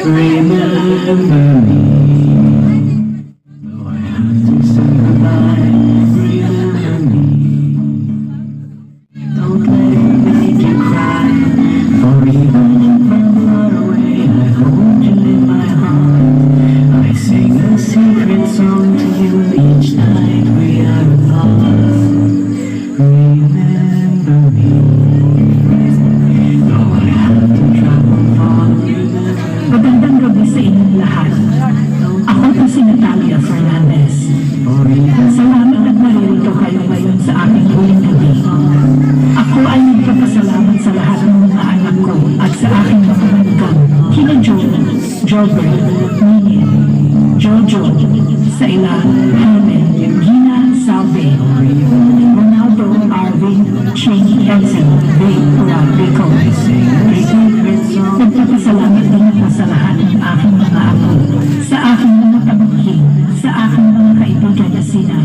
Remember me. Though I have to say goodbye. Remember me. Don't let it make you cry. For even from far away, I hold you in my heart. I sing a secret song to you each night we are apart. Remember me. Though I have to travel far. Magandang gabi sa inyong lahat. Ako po si Natalia Fernandez. Salamat at naririto kayo ngayon sa aking huling gabi. Ako ay nagpapasalamat sa lahat ng mga anak ko at sa aking mga manugang, kina Joel, Jobert, Nini, Jojo, Saila, Hermen, Gina, Salve, Ronaldo, Arvin, Cheney, Edson, Ray, Rob, Rico, nagpapasalamat din ako sa lahat ng aking mga apo, sa aking mga pamangkin, sa aking mga kaibigan na sina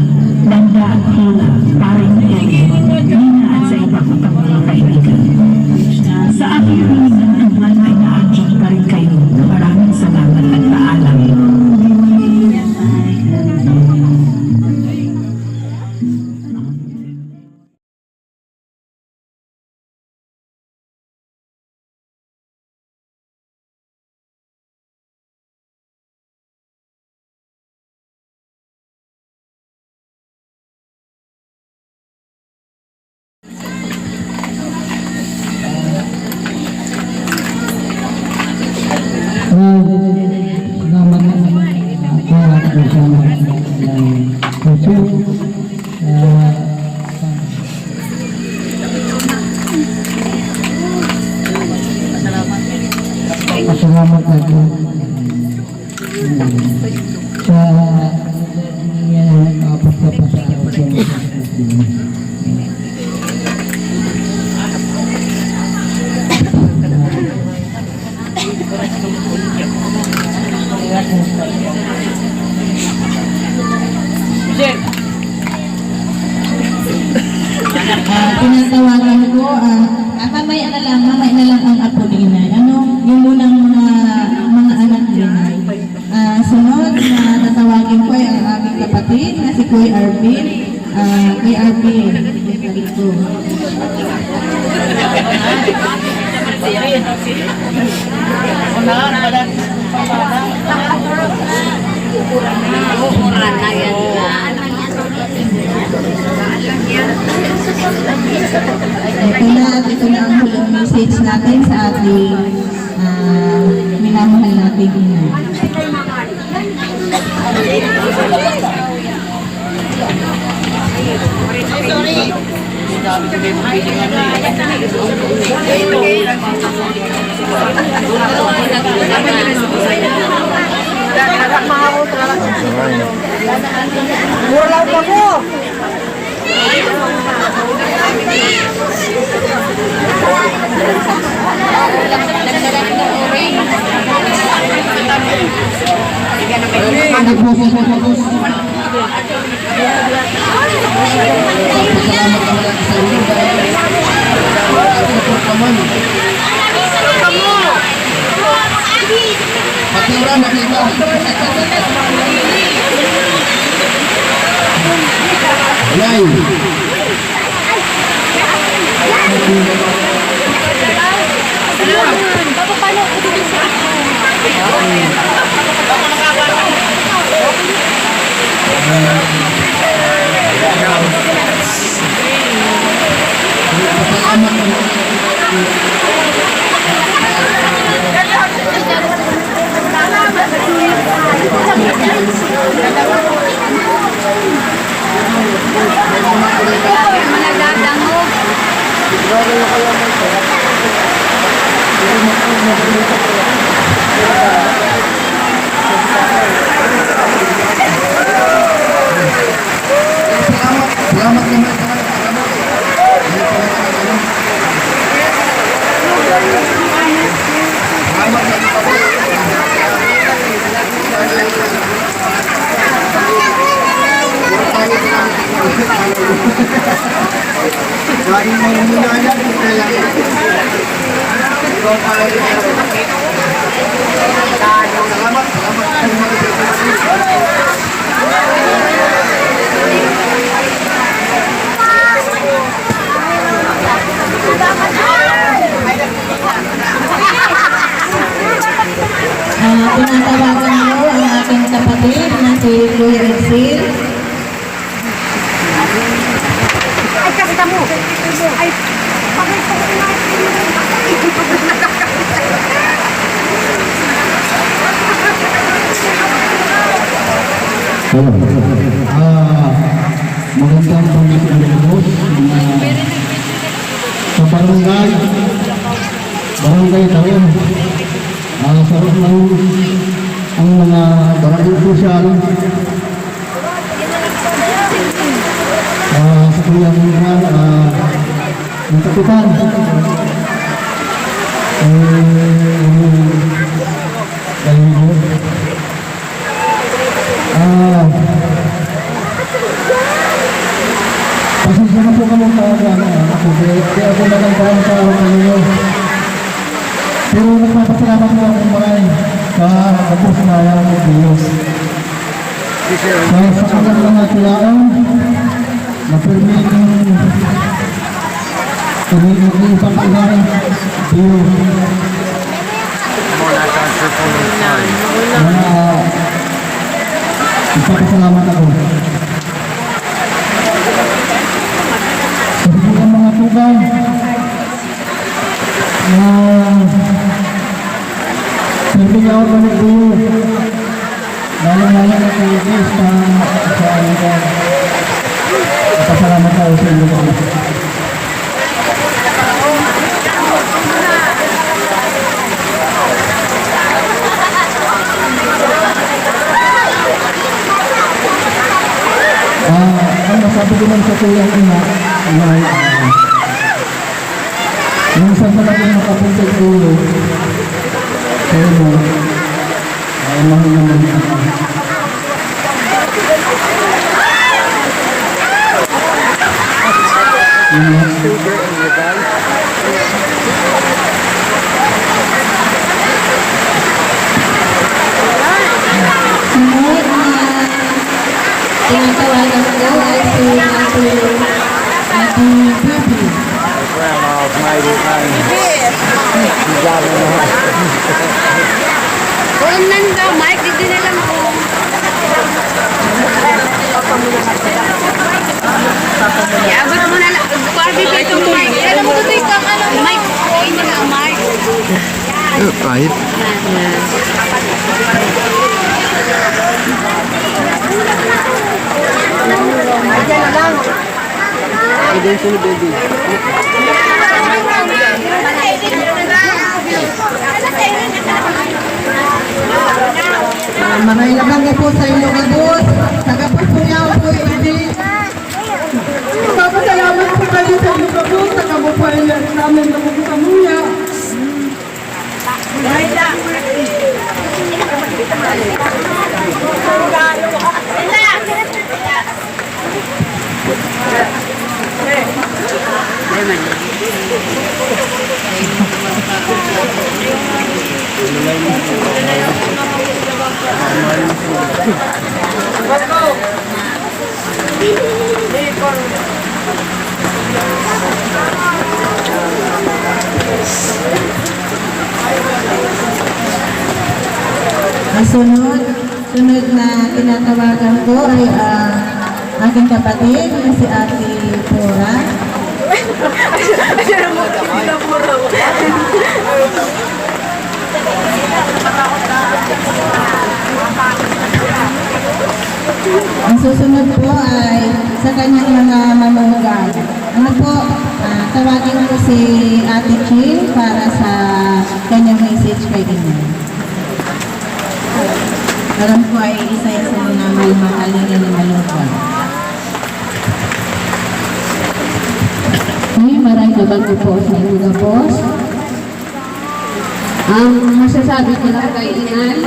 Landa, Hila, Paring Eri, Nina at sa iba ko pang mga kaibigan. Sa aking hiningang tunglan ay naandyan pa rin kayo. Maraming salamat at paalam. Salamat at bersama khusus pasalamat ako sa tinatawagan ko, mamay na lang ang apo din ay. Yung munang mga anak din ay. Sunod na tatawagin ko ay ang aming kapatid na si Kuya Arvin. Kuya Arvin, ko. Ito na ang huling message natin sa ating minamahal nating ina. Murlaw pa ko! Tinatawagan ko ang aking kapatid na si Kuya Exil. Ay, kasta mo. Ay, pakay ko na. Magandang pagkakilabot sa barangay taon. Sarap ng ang mga barangay social sa kanyang ng kapitan. Pasensya na po kami ako. Di ako nagandaan sa kanyo. Pero nagpapasalamat po akong maray sa kapos na ayaw ng Diyos. Sa kanyang mga tilaan, na permit isang kailangan Diyos. Nagpapasalamat ako. Sa mga tugang na sabihin ako ng Diyos, lalo-lalo na kayo Diyos sa alitan. Nagpapasalamat ako sa inyo. Ang nasabi ko lang sa kuyang ina ay minsan pa natin makapunta sa ulo pero ay mahal naman ako. Sunod na tinatawagan ko ay si Ate Bibi. Grandma's made it rain. She's driving in the house. Kung nanda, Mike, hindi na lang po. Iabot mo na lang. Barbie, dito, Mike. Alam mo dito yung ano, Mike. Hindi na, Mike. Right. Ayan na lang. Marailaban niyo po sa inyong kabut. Tagapagpuyaw po hindi. Papasalamat po kayo sa inyong kabut sa kabupayan namin na magkamuya. Ang sunod na tinatawagan ko ay aking kapatid na si Ate Pura. Ang susunod po ay sa kanyang mga manugang. Ano po, tawagin ko si Ate Chin para sa kanyang message kay inyo. Alam ko ay isa sa mga mahalin na malugang. Maraming nabago po sa inyo po. Ang masasabi ko lang kay Inay,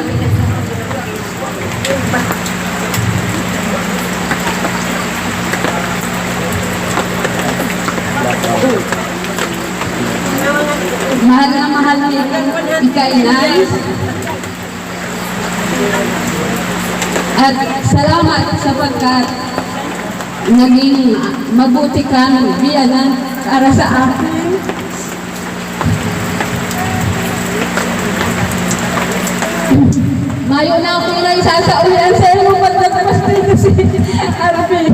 Mahal na mahal niya ika, inay. At salamat sapagkat naging mabuti ka ng biyanan para sa akin. Mayo na ako na isasaulian sa iyo pagdatas dito si Arvin.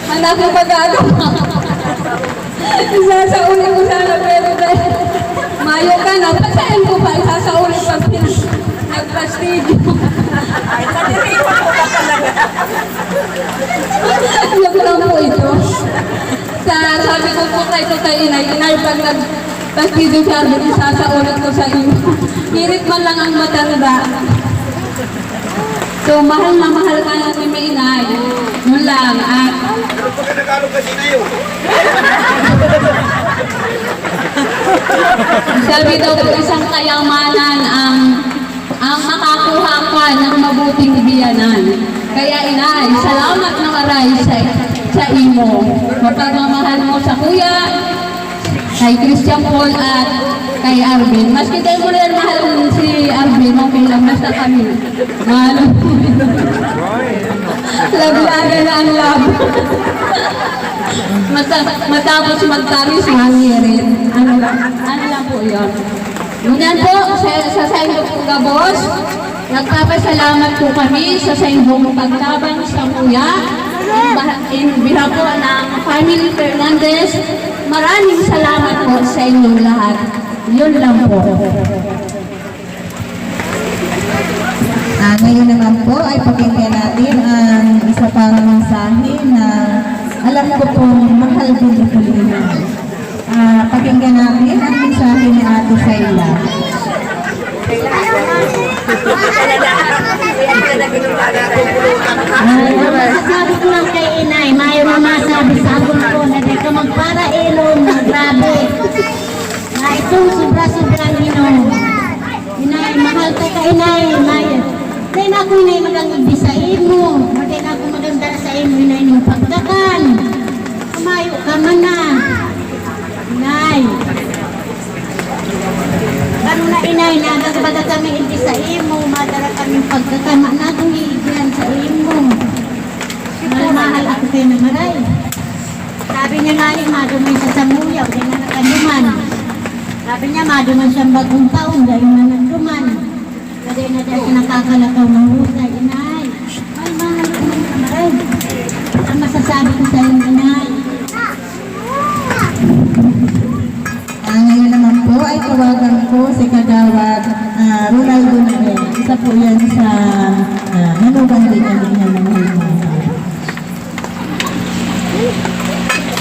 Anak ko magagawa. Isasauli ko sana pero dahil mayo ka na, pasain ko pa isasauli pag nag-prestige. Yung lang po ito. Sabi ko po kay inay pag nag-prestige siya, isasauli ko sa iyo. Hirit man lang ang matanda. So, mahal na mahal ka natin may inay. Yun lang. At sabi daw po isang kayamanan ang makakuha ka ng mabuting biyanan. Kaya inay, salamat na maray sa imo. Mapagmamahal mo sa kuya, kay Christian Paul at kay Arvin. Maski tayo mo rin mahal si Arvin, okay lang, basta kami. Mahal mo. Laglaga na ang lab. Matapos magtamis, mangirit. Ano lang po yun. Ngunyan po, sa Saindong Pugabos, nagpapasalamat po kami sa Saindong Pagtabang sa Kuya. In behalf po ng Family Fernandez, maraming salamat po sa inyong lahat. Yun lang po. Ngayon naman po ay pakinggan natin ang isa pang mensahe na alam ko pong mahal din ito nila. Pakinggan natin ang mensahe ni Ate Sayla. Masasabi ko lang kay inay, mayroon masabi sa agon ko na di ka magpara ilong na grabe. Na itong sobra-sobrang inom. Inay, mahal ka ka inay, inay. Dahil ako inay magandang sa imo. Dahil ako maganda sa imo, inay ng pagdakan. Kumayo ka man na. Inay. Ano na inay, nagagbaga kami hindi sa imo. Madala kami pagdakan. Na akong iigyan sa imo. Mahal ako kayo na maray. Sabi niya nga yung madumay sa samuyaw, dahil na nakaduman. Sabi niya, maduman siyang bagong taon, dahil na nagduman. Dahil na dahil nakakalakaw ng husay, inay. Ay, mahal ko man na maray. Ang masasabi ko sa iyong inay. Ngayon naman po ay tawagan ko si Kagawad Ronaldo Nael. Isa po yan sa nanugan din ang inyong mga himasa.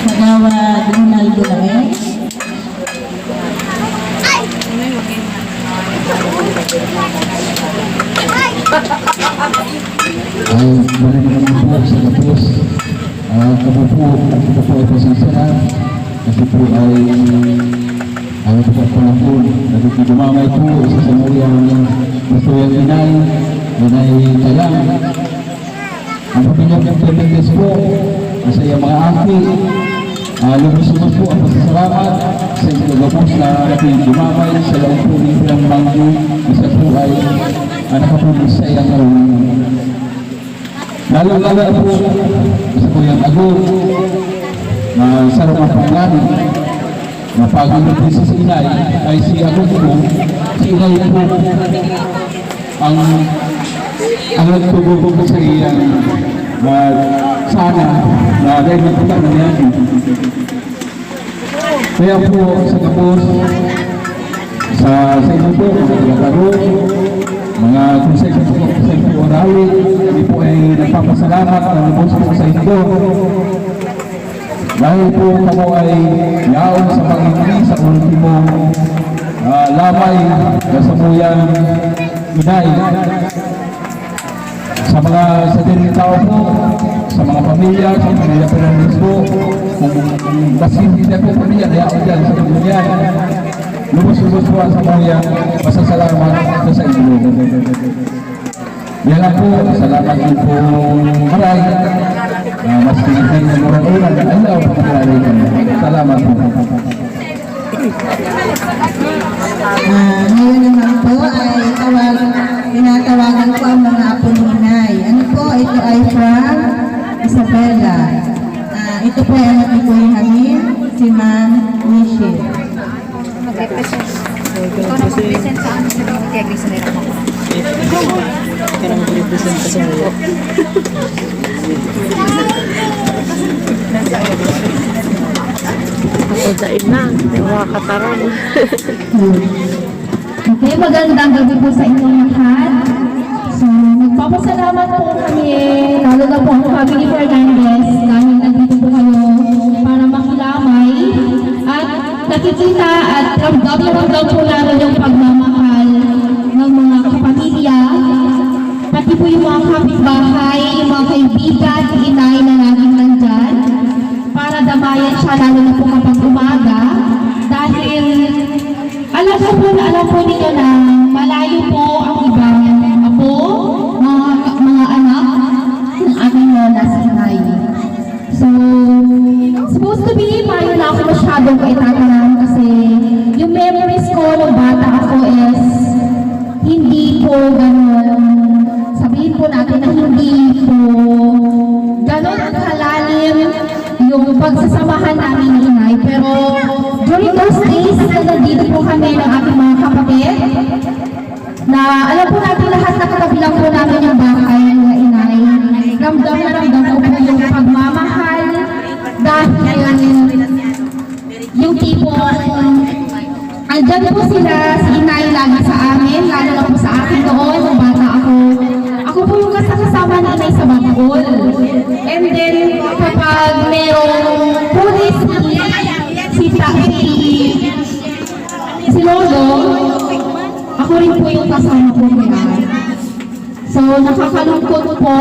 Kagawad Ronaldo Nael. Ay, maraming po sa tapos. Kami po ay pasensya kasi po ay ito po na po, nagkikidumamay po sa samuyang gusto yung inay kayang. Ang pamilyang Fernandez po, sa iyang mga aki, lubos-lubos po ang pasasalamat sa inyong gabos na nagkikidumamay sa laong po ng Pilang Manggo. Isa po ay nakapulis sa iyang karunungan. Lalo-lalo po sa Kuyang Agong, na sarong ang pangalan, mapagod din sa inay, ay si Agong po, si inay po, ang nagtubog sa iyang sana na dahil nagpunta na niya. Kaya po sa kapos, sa inyo po, mga laro, mga konsepto orali, kami po ay nagpapasalamat na lubos po sa inyo. Dahil po kamo ay yaon sa pag-ibig sa ultimo lamay na samuyang inay. Sa mga sa dining tao po, sa mga pamilya Fernandez po, kung basi hindi na po pamilya, yaon dyan sa pamilya. Lubos-lubos po ang samuyang masasalamat sa inyo. Yan lang po, salamat din po maray. Mas pinagin na murang ulan, ayaw po salamat po. Siyempre, anak ni Kuya Hamid, si Ma'am Michelle. Mag-represent. Ikaw na mag-present sa amin. Kaya gusto nila ako. Okay, magandang gabi po sa inyong lahat. So, nagpapasalamat po kami, lalo na po ang family Fernandez, dahil nandito po kayo para makilamay at nakikita at ramdam po namin yung pagmamahal ng mga kapamilya, pati po yung mga kapitbahay, yung mga kaibigan, inay na laging nandyan, para damayan siya lalo na po kapag umaga, dahil alam po ninyo na malayo po ang ibang apo, mga anak ng aking lola sa inay. So, supposed to be, paano na ako masyadong kaitatanan kasi yung memories ko nung bata ako is hindi po ganun, sabihin po natin na hindi po ganun kalalim yung pagsasamahan namin ni inay. Pero during those days na nandito po kami ng aking mga kapatid, na alam po natin lahat na katabi lang po namin yung bahay ng inay, ramdam na ramdam ko po yung pagmamahal dahil yung tipo andyan po sila, si inay lagi sa amin, lalo na po sa akin noon, nung bata ako. Ako po yung kasama ni inay sa Bangkol. And then, kapag merong pulis si Lolo, ako rin po yung kasama po nila. So, nakakalungkot po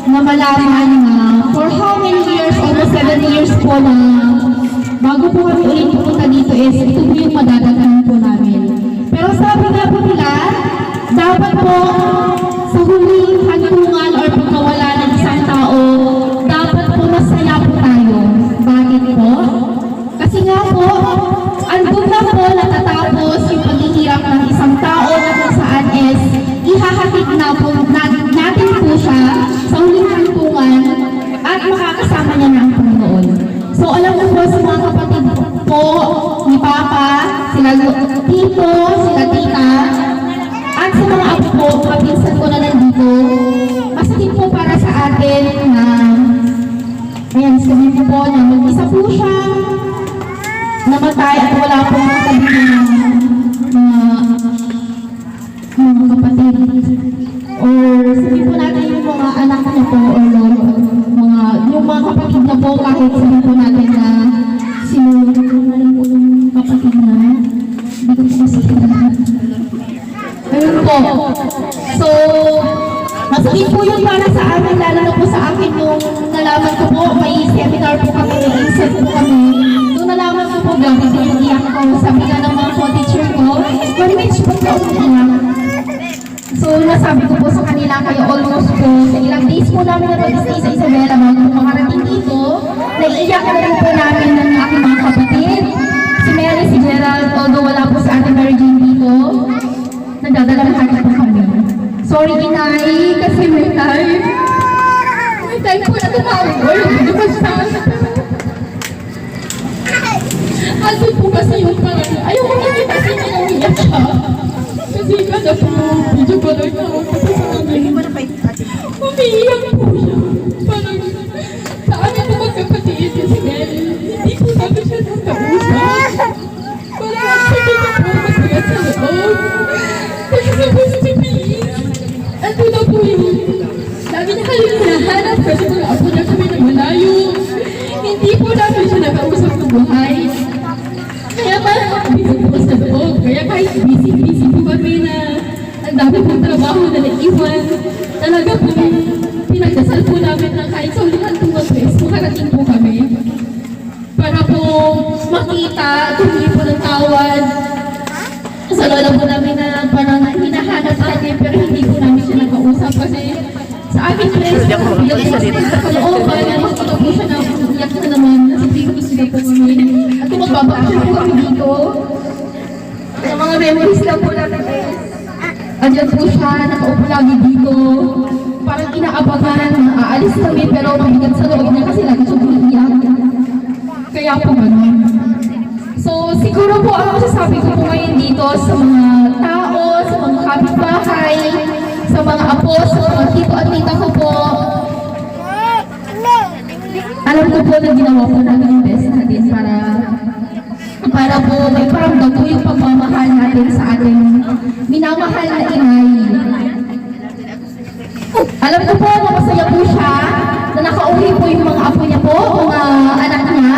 na malaman na for how many years, almost 7 years po na bago po kami ulit pumunta dito is ito po yung madadaganan po namin. Pero sabi nga po nila, dapat po sa huling hantungan or pagkawala ng isang tao, dapat po masaya po tayo. Bakit po? Kasi nga po, andun na po natatapos yung paghihirap ng isang tao na kung saan is ihahatid na po natin po siya sa huling hantungan at makakasama niya na ang Panginoon. So alam na po sa mga kapatid po ni Papa, sila tito, sila tita, at sa mga apo po, kapinsan ko na nandito, masakit po para sa atin na ayan, sabihin po na mag-isa po siya namatay at wala pong katabi ng mga kapatid. Or sabihin po natin yung mga anak niya po or yung mga kapatid niya po kahit sabihin po natin na alam po yung kapatid na hindi ko po kasi ayun po. So, masakit po yun para sa amin, lalo na po sa akin yung nalaman ko po, may seminar po kami, may inset po kami. Nung nalaman ko po, gawin ko yung iyak ko, sabi nga ng mga co-teacher ko, which po ka umiiyak. So, nasabi ko po sa kanila, kayo almost po, sa ilang days po namin na mag-stay sa Isabela, bago makarating dito, naiiyak na rin po namin ng aking mga kapatid. Si Mary, si Gerald, although wala po si Ate Mary Jane dito, nagdadalahan po kami. Sorry, inay, kasi may time po na tumawag. Hindi pa siya. Andun po kasi yung parang, ayaw ko kasi kasi nangyayak siya. Kasi kada po, medyo parang umiiyak po siya. Parang, sa amin po magkapatid kasi Mary, hindi po namin siya nakausap. Parang, sabi ko po, masigat sa loob. Kasi supposed to be, ando na po yun. Lagi na kayo hinahanap kasi wala po na kami na malayo. Hindi po namin siya nakausap ng buhay. Kaya parang busy po sa loob. Kaya kahit busy po kami na ang dami pong trabaho na naiwan. Talaga po pinagdasal po namin na kahit sa ulihan tungkol makarating po kami. Para po makita, tumili po ng tawad. Sa lola po namin na parang hinahanap sa akin pero hindi po namin siya nakausap kasi sa akin friends sa kalooban na makita po siya na iyak na naman kasi gusto na po kami at kung magbabakasyon po kami dito sa mga memories lang po natin andyan po siya, nakaupo lagi dito parang inaabangan na aalis kami pero mabigat sa loob niya kasi lagi siya umiiyak So, siguro po ang masasabi ko po ngayon dito sa mga tao, sa mga kapitbahay, sa mga apo, sa mga tito at tita ko po, alam ko po na ginawa po natin yung best natin para po may paramdam po yung pagmamahal natin sa ating minamahal na inay. Alam ko po na masaya po siya na nakauwi po yung mga apo niya po, mga anak niya.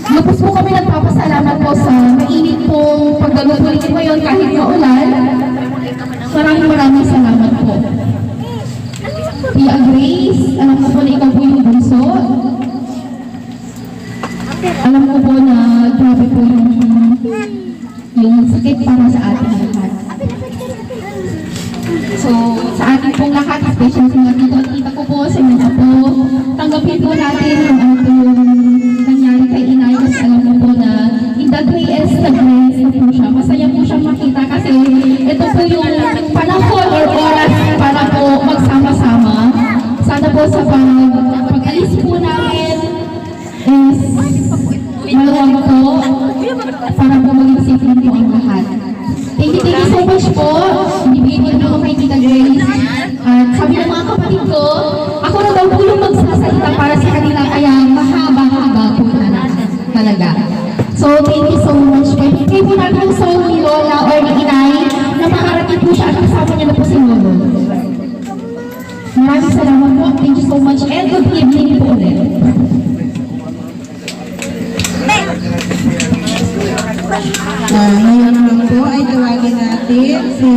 Lupos po kami nagpapasalamat po sa mainit pong pagdalutulitin ngayon kahit maulan. Maraming salamat po. Tia Grace, alam ko po na ikaw po yung bunso. Alam ko po na grabe po yung sakit para sa ating lahat. So, sa ating pong lahat, especially sa mga tito at tita ko po, sa mga po, tanggapin po natin kung ano po yung nangyari kay inay kasi alam ko po na in the grace na po siya. Masaya po siyang makita kasi ito po yung panahon or oras para po magsama-sama. Sana po sa pag-alis po namin is maluwag po para po maging safe po ang lahat. Thank you so much po. Ibigay ko kay Tita Grace. At sabi ng mga kapatid ko, ako na daw po yung magsasalita para sa kanila kaya mahaba-haba po na talaga. So, thank you so much. Pwede po natin yung song ni Lola or ni Inay na makarating po siya at kasama niya na po si Lolo. Maraming salamat po. Thank you so much and good evening po ulit. Ngayon naman po ay tawagin natin si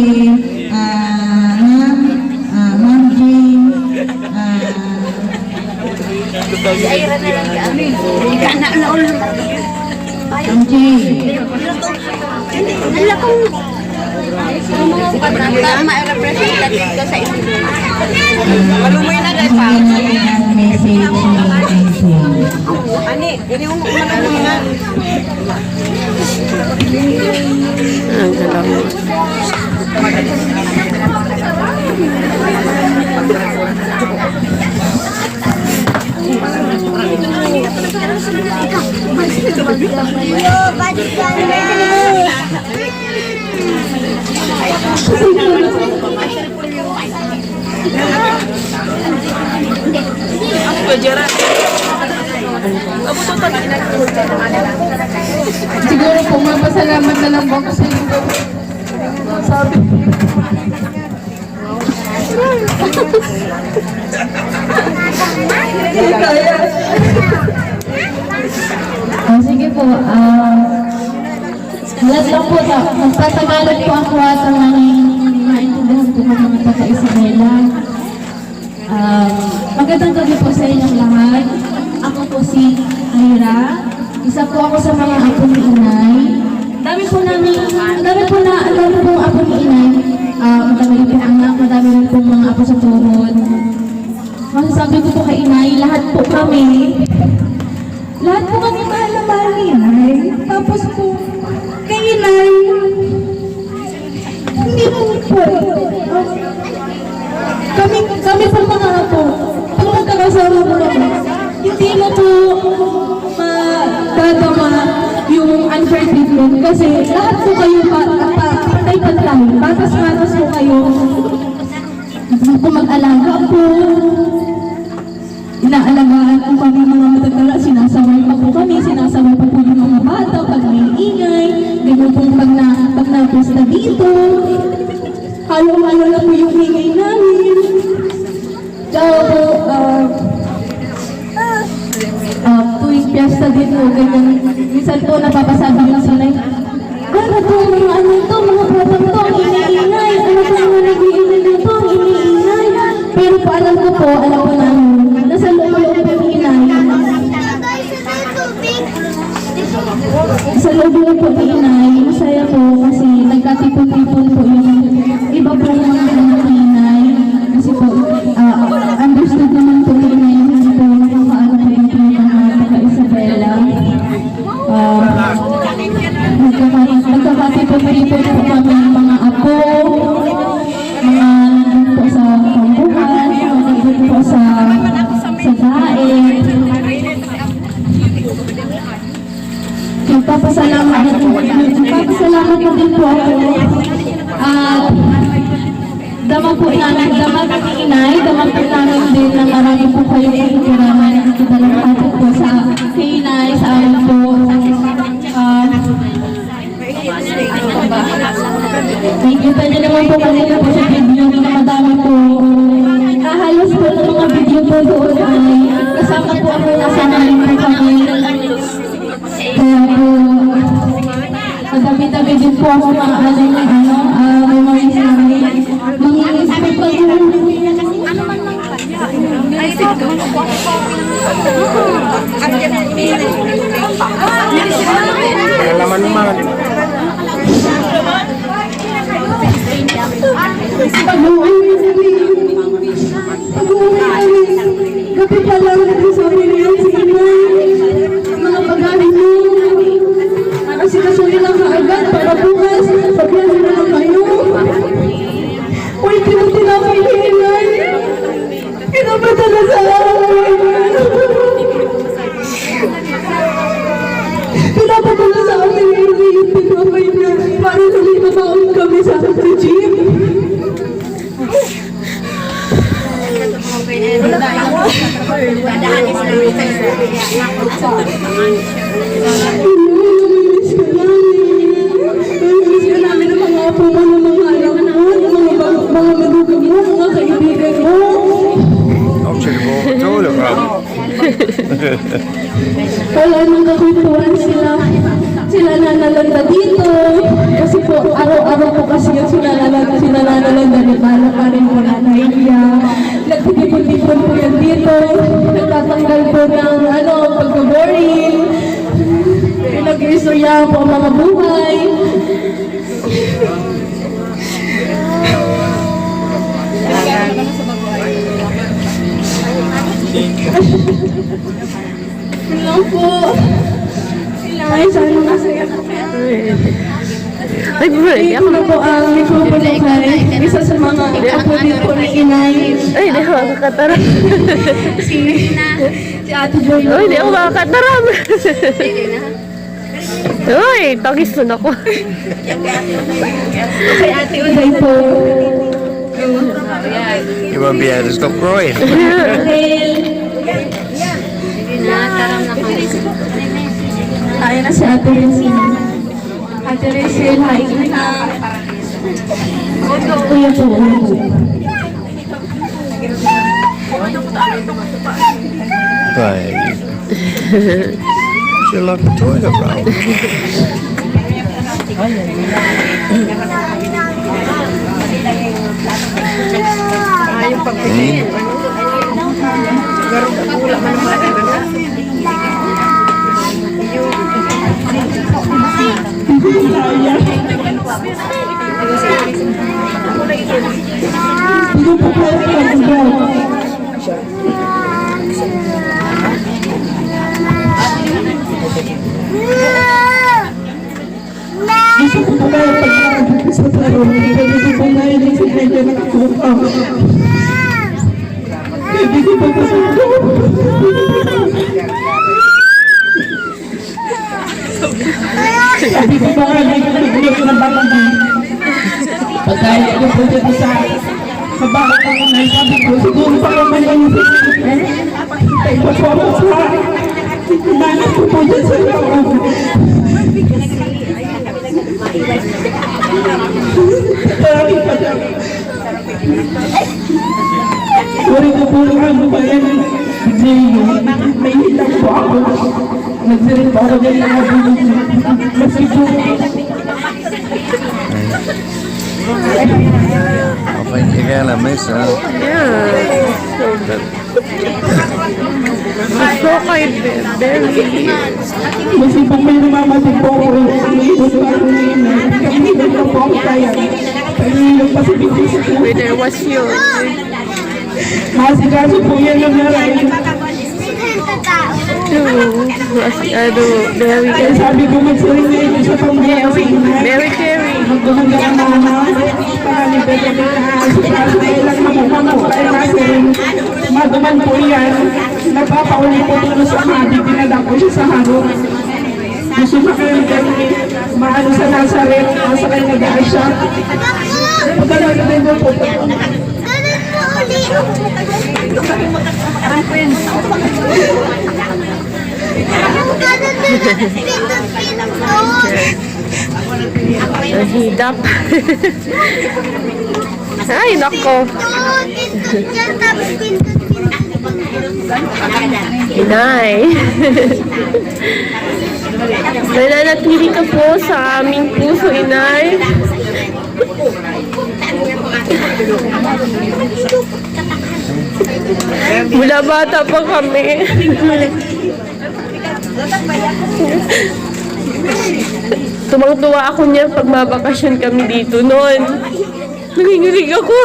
Ma'am Jane. Aira na lang kami. Kana na ulo. Ma'am Jane. Nala ko. Ma-representative ko sa ito. Malumoy na dahil pa. Message ni Jane. Ani, ini mo na. Ang salamat. Siguro po, magpasalamat na lang po ako sa inyo. Sabi. Sige po, lahat lang po, magtatagalog po ako at ang maintindihan ko po mga taga-Isabela. Magandang gabi po sa inyong lahat. Ako po si Ira. Isa po ako sa mga apo ni Inay. Dami po apo ni Inay. Madami rin pong anak, madami rin pong mga apo sa tuhod. Masasabi ko po kay Inay, lahat po kami mahal na mahal ni Inay. Tapos po, kay Inay, hindi po kami po mga apo. Pag magkakasama po naman, hindi mo po madadama yung unfair treatment kasi lahat po kayo patay-patay, patas-patas po kayo. Kung mag-alaga po, inaalagaan po kami mga matatala, sinasaway pa po kami, sinasaway pa po yung mga bata pag may ingay, gano'n po pag na-pesta dito, halo-halo na po yung ingay namin. Tsaka po, tuwing piyesta din po, ganyan. Minsan po napapasabi ng sanay, ano po mga ano to, mga batang to, ang iniingay, ano po mga nag-iingay dito, ang iniingay. Pero po alam ko po namin, nasa loob po ni Inay. Sa loob po ni Inay, masaya po kasi nagkatipon-tipon po yung iba po mga anak ni Inay. Kasi po, understood naman po ni Inay kasi po kung paano po yung mga taga-Isabela. Nagkakatipon-tipon po kami mga apo, mga nandun po sa kambuhan, nandun po sa daet. nagpapasalamat na din po ako. At damag po namin din na marami po kayong ikikiraman at ikidalamhati po sa K9, sa amin po. Nakikita niyo naman po kanina po sa video na madami po. Halos po ng mga video po doon ay kasama po ako nasa namin po kami. Kaya po, madami-dami din po ako mga memories namin. Mangingisip po Pengalaman naman. Gabi pa lang nagsasabi niya si Inay. Mga pagkain mo. Kasi kasuli lang kaagad para bukas. Sabihan sila ng kayo. Uy, tinapay ni Inay. Pinapadala sa akin. Pinapadala sa akin yung tinapay niya. Para tuloy mabaon kami sa jeep. Miss ka namin ang mga apo mo, ng mga anak mo, mga madugang mo, mga kaibigan mo. Wala nang kakwentuhan sila nanalanda dito. Kasi po, araw-araw po kasi yung sila nanalanda ni Mala pa rin po na nahiya. Nagtitipon-tipon po yan dito. Nagtatanggal po ng pagka-boring. Pinag-iistorya po ang mga buhay. Lang po. Ay, sana masaya po. Nag-break Ito na po ang mikropono kay isa sa mga apo din po ni Inay. Ay, di ako makakataram. Si Ate Joy. Uy, di ako makakataram. Uy, tagis na ako. Kay Ate Uday po. You won't be able to stop crying. Ayan na si Ate Rizal. Ate Rizal, hi na. Kuya po. Babe. You're like a toilet roll. Hindi po kayo pag-ibig. Gusto ko po kayo pag-ibig sa taro. Gusto ko kayo din sa kanya nakakuha. Hindi ko po po. Sabi ko ba kayo nagkakulog ng batang. Pagkaya ko po dito sa kabaka ko na sabi ko, siguro pa ako manayusip. Ay, po ako sa kumalas ko po dyan sa loob. Sorry ko po lang ang bayan. May hilang po ako. Nagsirit po ako dyan ng abulong. Kasi po. I think you're gonna miss her. So kind, very. Kasi pag may namamatid po ako, iibot ko ako ngayon. Kaibigan ko po ako kaya. Pero yung pasibigis ko. Wait, there was you. Masikaso po yan ang naray. Very Kaya good. sabi ko magsaring na ito sa pamilya kasi Very caring. magdumanda ang mama. Pangalibay ka na kaso na ilang hamok-hamok. Kaya nasirin, maduman po yan. Nagpapauli po tulo sa hadi. Dinala ko siya sa harong. Gusto pa kayo kami maano sa Nazaret, nasa kayo nag-aasya. Magkano din mo po. Nahidap. Ay, nako. Inay. Nananatili ka po sa aming puso, Inay. Mula bata pa kami. Tumang-tuwa ako niya pag mabakasyon kami dito noon. Nanginginig ako.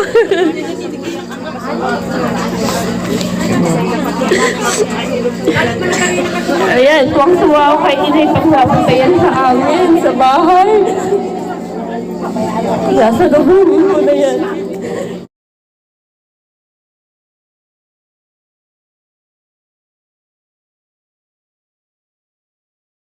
Ayan, tuwang-tuwa ako kay Inay pag napunta yan sa amin, sa bahay. Nasa lubungin ko na yan.